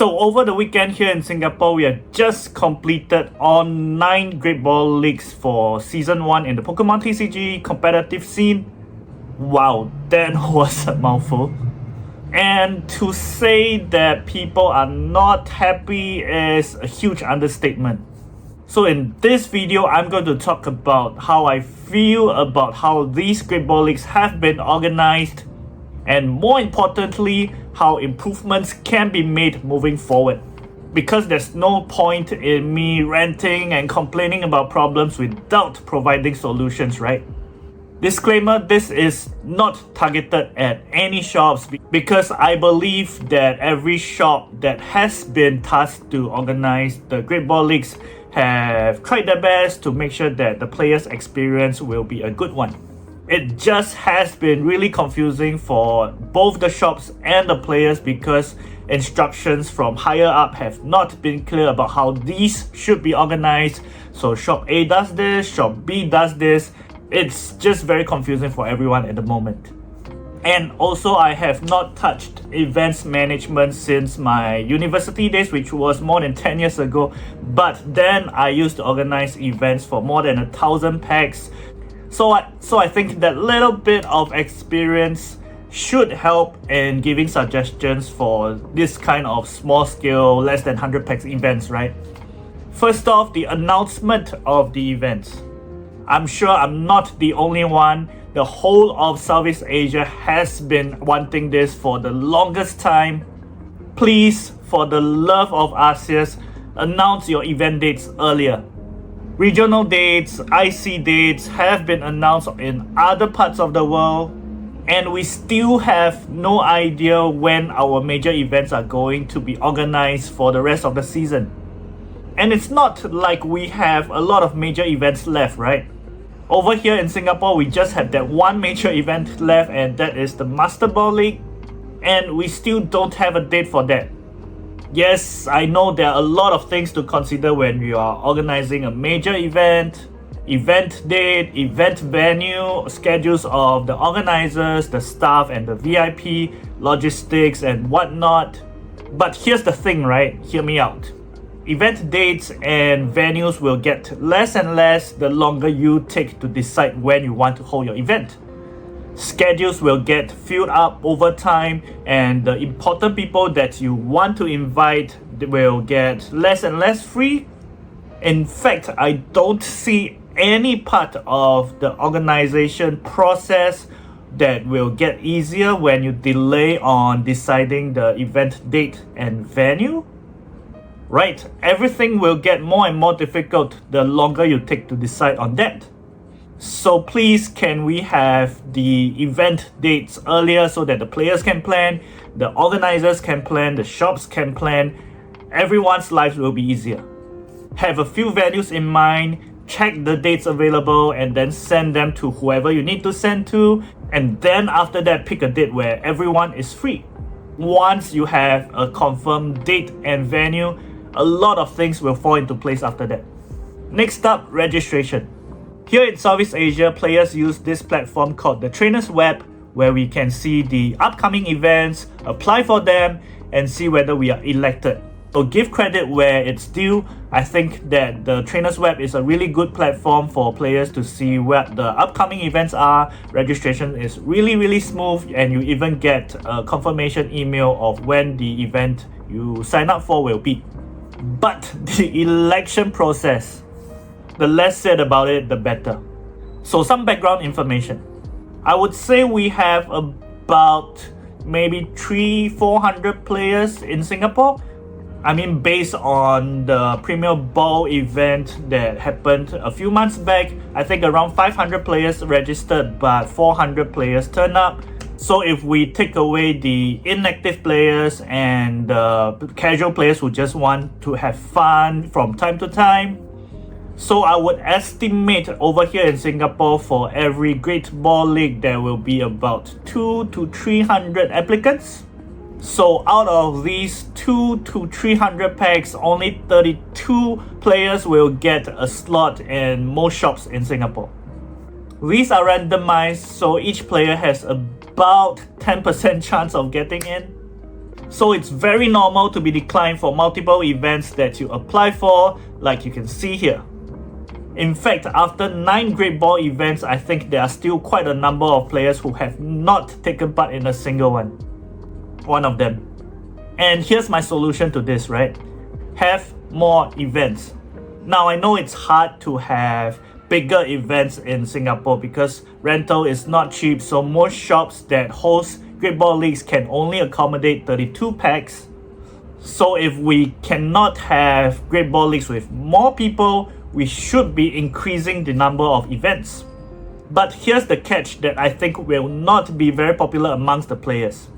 So over the weekend here in Singapore, we have just completed all 9 Great Ball Leagues for Season 1 in the Pokemon TCG competitive scene. Wow, that was a mouthful. And to say that people are not happy is a huge understatement. So in this video, I'm going to talk about how I feel about how these Great Ball Leagues have been organized, and more importantly, how improvements can be made moving forward. Because there's no point in me ranting and complaining about problems without providing solutions, right? Disclaimer, this is not targeted at any shops because I believe that every shop that has been tasked to organize the Great Ball Leagues have tried their best to make sure that the players' experience will be a good one. It just has been really confusing for both the shops and the players because instructions from higher up have not been clear about how these should be organized. So shop A does this, shop B does this. It's just very confusing for everyone at the moment. And also, I have not touched events management since my university days, which was more than 10 years ago. But then I used to organize events for more than 1,000 packs. So I think that little bit of experience should help in giving suggestions for this kind of small scale, less than 100 packs events, right? First off, the announcement of the events. I'm sure I'm not the only one. The whole of Southeast Asia has been wanting this for the longest time. Please, for the love of Arceus, announce your event dates earlier. Regional dates, IC dates have been announced in other parts of the world, and we still have no idea when our major events are going to be organized for the rest of the season. And it's not like we have a lot of major events left, right? Over here in Singapore, we just have that one major event left, and that is the Master Ball League, and we still don't have a date for that. Yes, I know there are a lot of things to consider when you are organizing a major event date, event venue, schedules of the organizers, the staff and the VIP, logistics and whatnot. But here's the thing, right? Hear me out. Event dates and venues will get less and less the longer you take to decide when you want to hold your event. Schedules will get filled up over time, and the important people that you want to invite will get less and less free. In fact, I don't see any part of the organization process that will get easier when you delay on deciding the event date and venue. Right, everything will get more and more difficult the longer you take to decide on that. So please, can we have the event dates earlier so that the players can plan, the organizers can plan, the shops can plan, everyone's lives will be easier. Have a few venues in mind, check the dates available, and then send them to whoever you need to send to, and then after that pick a date where everyone is free. Once you have a confirmed date and venue, a lot of things will fall into place after that. Next up, registration. Here in Southeast Asia, players use this platform called the Trainer's Web, where we can see the upcoming events, apply for them, and see whether we are elected. So give credit where it's due. I think that the Trainer's Web is a really good platform for players to see what the upcoming events are. Registration is really smooth, and you even get a confirmation email of when the event you sign up for will be. But the election process, the less said about it, the better. So some background information. I would say we have about maybe 300-400 players in Singapore. I mean, based on the Premier Ball event that happened a few months back, I think around 500 players registered, but 400 players turned up. So if we take away the inactive players and the casual players who just want to have fun from time to time, so I would estimate over here in Singapore for every Great Ball League there will be about 200 to 300 applicants. So out of these 200 to 300 packs, only 32 players will get a slot in most shops in Singapore. These are randomized, so each player has about 10% chance of getting in. So it's very normal to be declined for multiple events that you apply for, like you can see here. In fact, after 9 Great Ball events, I think there are still quite a number of players who have not taken part in a single one of them. And here's my solution to this, right? Have more events. Now I know it's hard to have bigger events in Singapore because rental is not cheap, so most shops that host Great Ball Leagues can only accommodate 32 packs. So if we cannot have Great Ball Leagues with more people, we should be increasing the number of events. But here's the catch that I think will not be very popular amongst the players.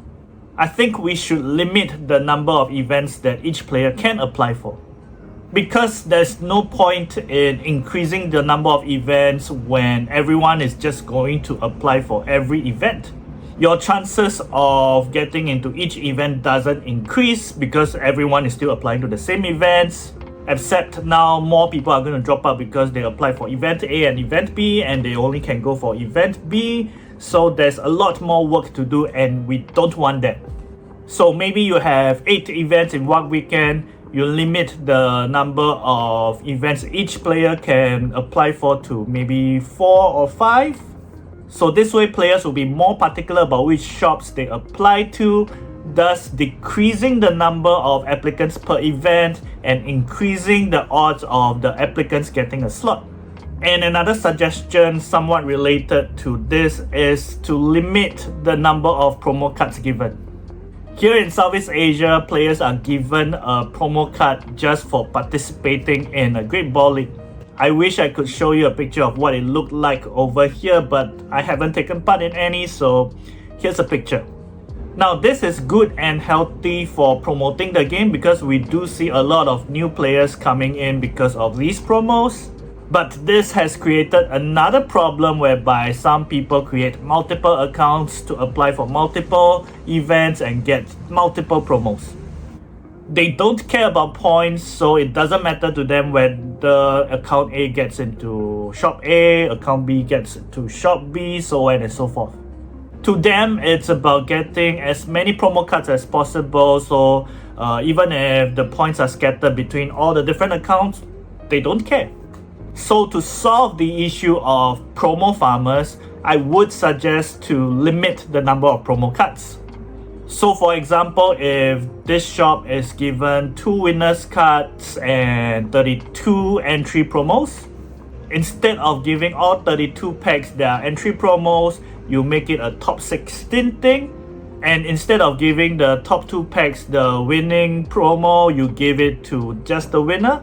I think we should limit the number of events that each player can apply for. Because there's no point in increasing the number of events when everyone is just going to apply for every event. Your chances of getting into each event doesn't increase because everyone is still applying to the same events, except now more people are going to drop out because they apply for event A and event B and they only can go for event B. So there's a lot more work to do and we don't want that. So maybe you have 8 events in one weekend, you limit the number of events each player can apply for to maybe 4 or 5. So this way players will be more particular about which shops they apply to, thus decreasing the number of applicants per event and increasing the odds of the applicants getting a slot. And another suggestion somewhat related to this is to limit the number of promo cards given. Here in Southeast Asia, players are given a promo card just for participating in a Great Ball League. I wish I could show you a picture of what it looked like over here, but I haven't taken part in any, so here's a picture. Now this is good and healthy for promoting the game because we do see a lot of new players coming in because of these promos. But this has created another problem whereby some people create multiple accounts to apply for multiple events and get multiple promos. They don't care about points, so it doesn't matter to them when the account A gets into shop A, account B gets into shop B, so on and so forth. To them, it's about getting as many promo cards as possible, so even if the points are scattered between all the different accounts, they don't care. So to solve the issue of promo farmers, I would suggest to limit the number of promo cards. So for example, if this shop is given 2 winners cards and 32 entry promos, instead of giving all 32 packs their entry promos, you make it a top 16 thing. And instead of giving the top 2 packs the winning promo, you give it to just the winner.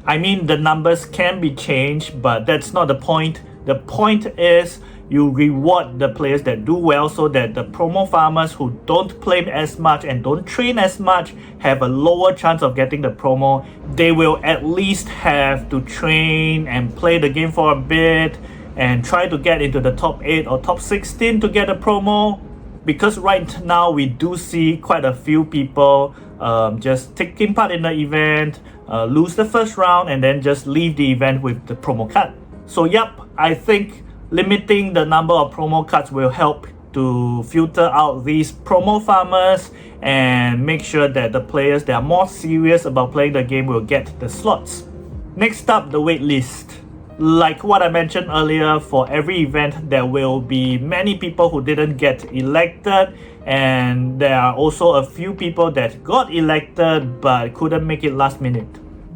I mean, the numbers can be changed, but that's not the point. The point is you reward the players that do well so that the promo farmers who don't play as much and don't train as much have a lower chance of getting the promo. They will at least have to train and play the game for a bit and try to get into the top 8 or top 16 to get a promo. Because right now we do see quite a few people just taking part in the event, lose the first round and then just leave the event with the promo card. So yep, I think limiting the number of promo cards will help to filter out these promo farmers and make sure that the players that are more serious about playing the game will get the slots. Next up, the wait list. Like what I mentioned earlier, for every event there will be many people who didn't get elected, and there are also a few people that got elected but couldn't make it last minute.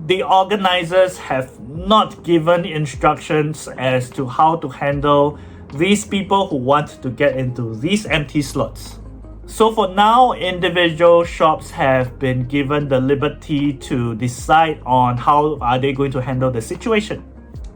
The organizers have not given instructions as to how to handle these people who want to get into these empty slots. So for now, individual shops have been given the liberty to decide on how are they going to handle the situation.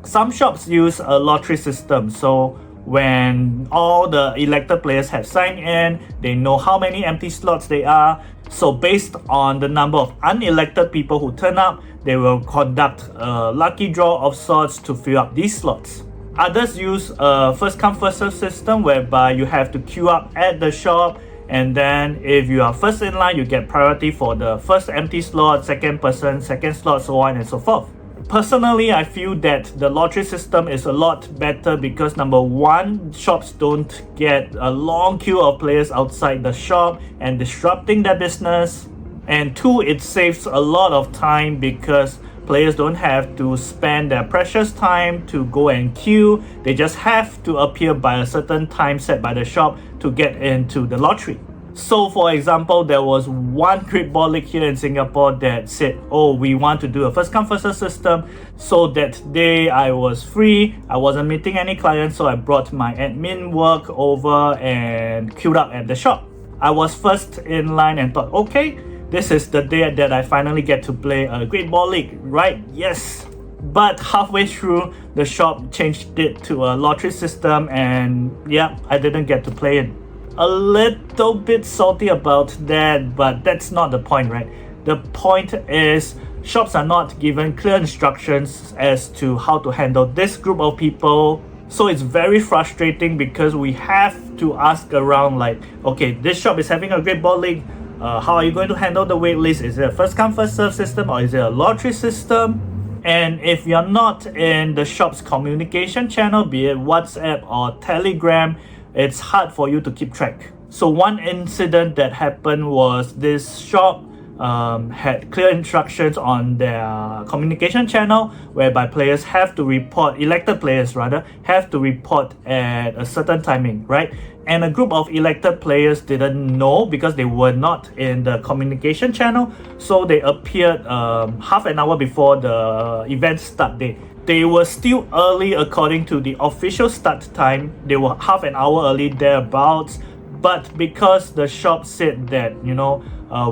Some shops use a lottery system, so when all the elected players have signed in, they know how many empty slots there are. So based on the number of unelected people who turn up, they will conduct a lucky draw of sorts to fill up these slots. Others use a first come first serve system whereby you have to queue up at the shop, and then if you are first in line, you get priority for the first empty slot, second person, second slot, so on and so forth. Personally, I feel that the lottery system is a lot better because number one, shops don't get a long queue of players outside the shop and disrupting their business. And two, it saves a lot of time because players don't have to spend their precious time to go and queue. They just have to appear by a certain time set by the shop to get into the lottery. So for example, there was one Great Ball League here in Singapore that said, oh, we want to do a first come first serve system. So that day I was free, I wasn't meeting any clients, so I brought my admin work over and queued up at the shop. I was first in line and thought, okay, this is the day that I finally get to play a Great Ball League, right? Yes. But halfway through, the shop changed it to a lottery system and yeah, I didn't get to play it. A little bit salty about that, but that's not the point, right? The point is shops are not given clear instructions as to how to handle this group of people. So it's very frustrating because we have to ask around like, okay, this shop is having a Great Ball League. How are you going to handle the wait list? Is it a first come first serve system or is it a lottery system? And if you're not in the shop's communication channel, be it WhatsApp or Telegram, it's hard for you to keep track. So one incident that happened was this shop had clear instructions on their communication channel whereby players have to report, elected players rather, have to report at a certain timing, right? And a group of elected players didn't know because they were not in the communication channel, so they appeared half an hour before the event start date. They were still early according to the official start time. They were half an hour early thereabouts. But because the shop said that,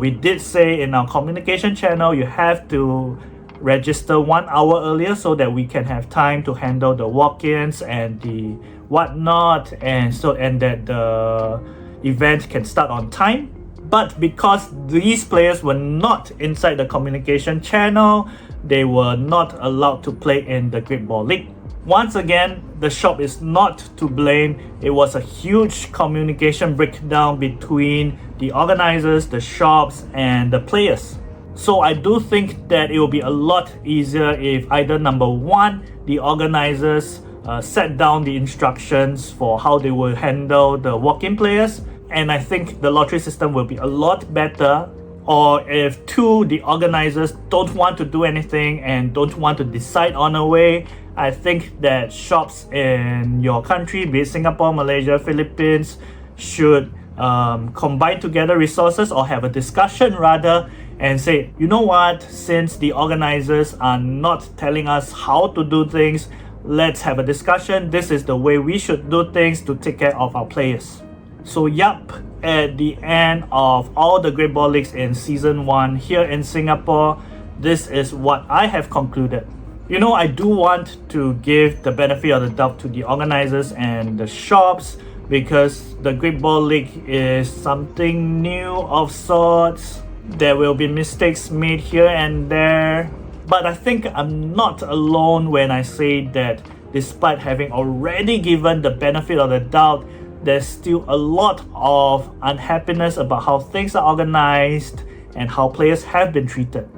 we did say in our communication channel, you have to register 1 hour earlier so that we can have time to handle the walk-ins and the whatnot, and that the event can start on time. But because these players were not inside the communication channel, they were not allowed to play in the Great Ball League. Once again, the shop is not to blame. It was a huge communication breakdown between the organizers, the shops, and the players. So I do think that it will be a lot easier if either number one, the organizers set down the instructions for how they will handle the walk-in players, and I think the lottery system will be a lot better. Or if two, the organizers don't want to do anything and don't want to decide on a way, I think that shops in your country, be it Singapore, Malaysia, Philippines, should combine together resources or have a discussion rather and say, you know what, since the organizers are not telling us how to do things, let's have a discussion. This is the way we should do things to take care of our players. So yup, at the end of all the Great Ball Leagues in Season 1 here in Singapore, this is what I have concluded. I do want to give the benefit of the doubt to the organizers and the shops because the Great Ball League is something new of sorts. There will be mistakes made here and there. But I think I'm not alone when I say that despite having already given the benefit of the doubt, there's still a lot of unhappiness about how things are organized and how players have been treated.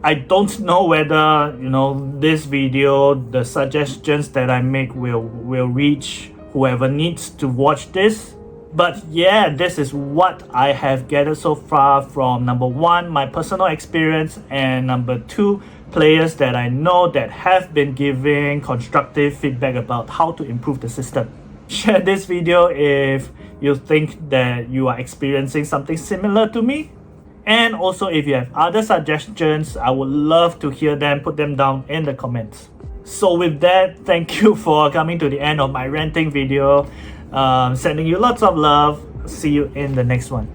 I don't know whether, this video, the suggestions that I make will reach whoever needs to watch this. But yeah, this is what I have gathered so far from number one, my personal experience, and number two, players that I know that have been giving constructive feedback about how to improve the system. Share this video if you think that you are experiencing something similar to me. And also if you have other suggestions, I would love to hear them, put them down in the comments. So with that, thank you for coming to the end of my ranting video. Sending you lots of love. See you in the next one.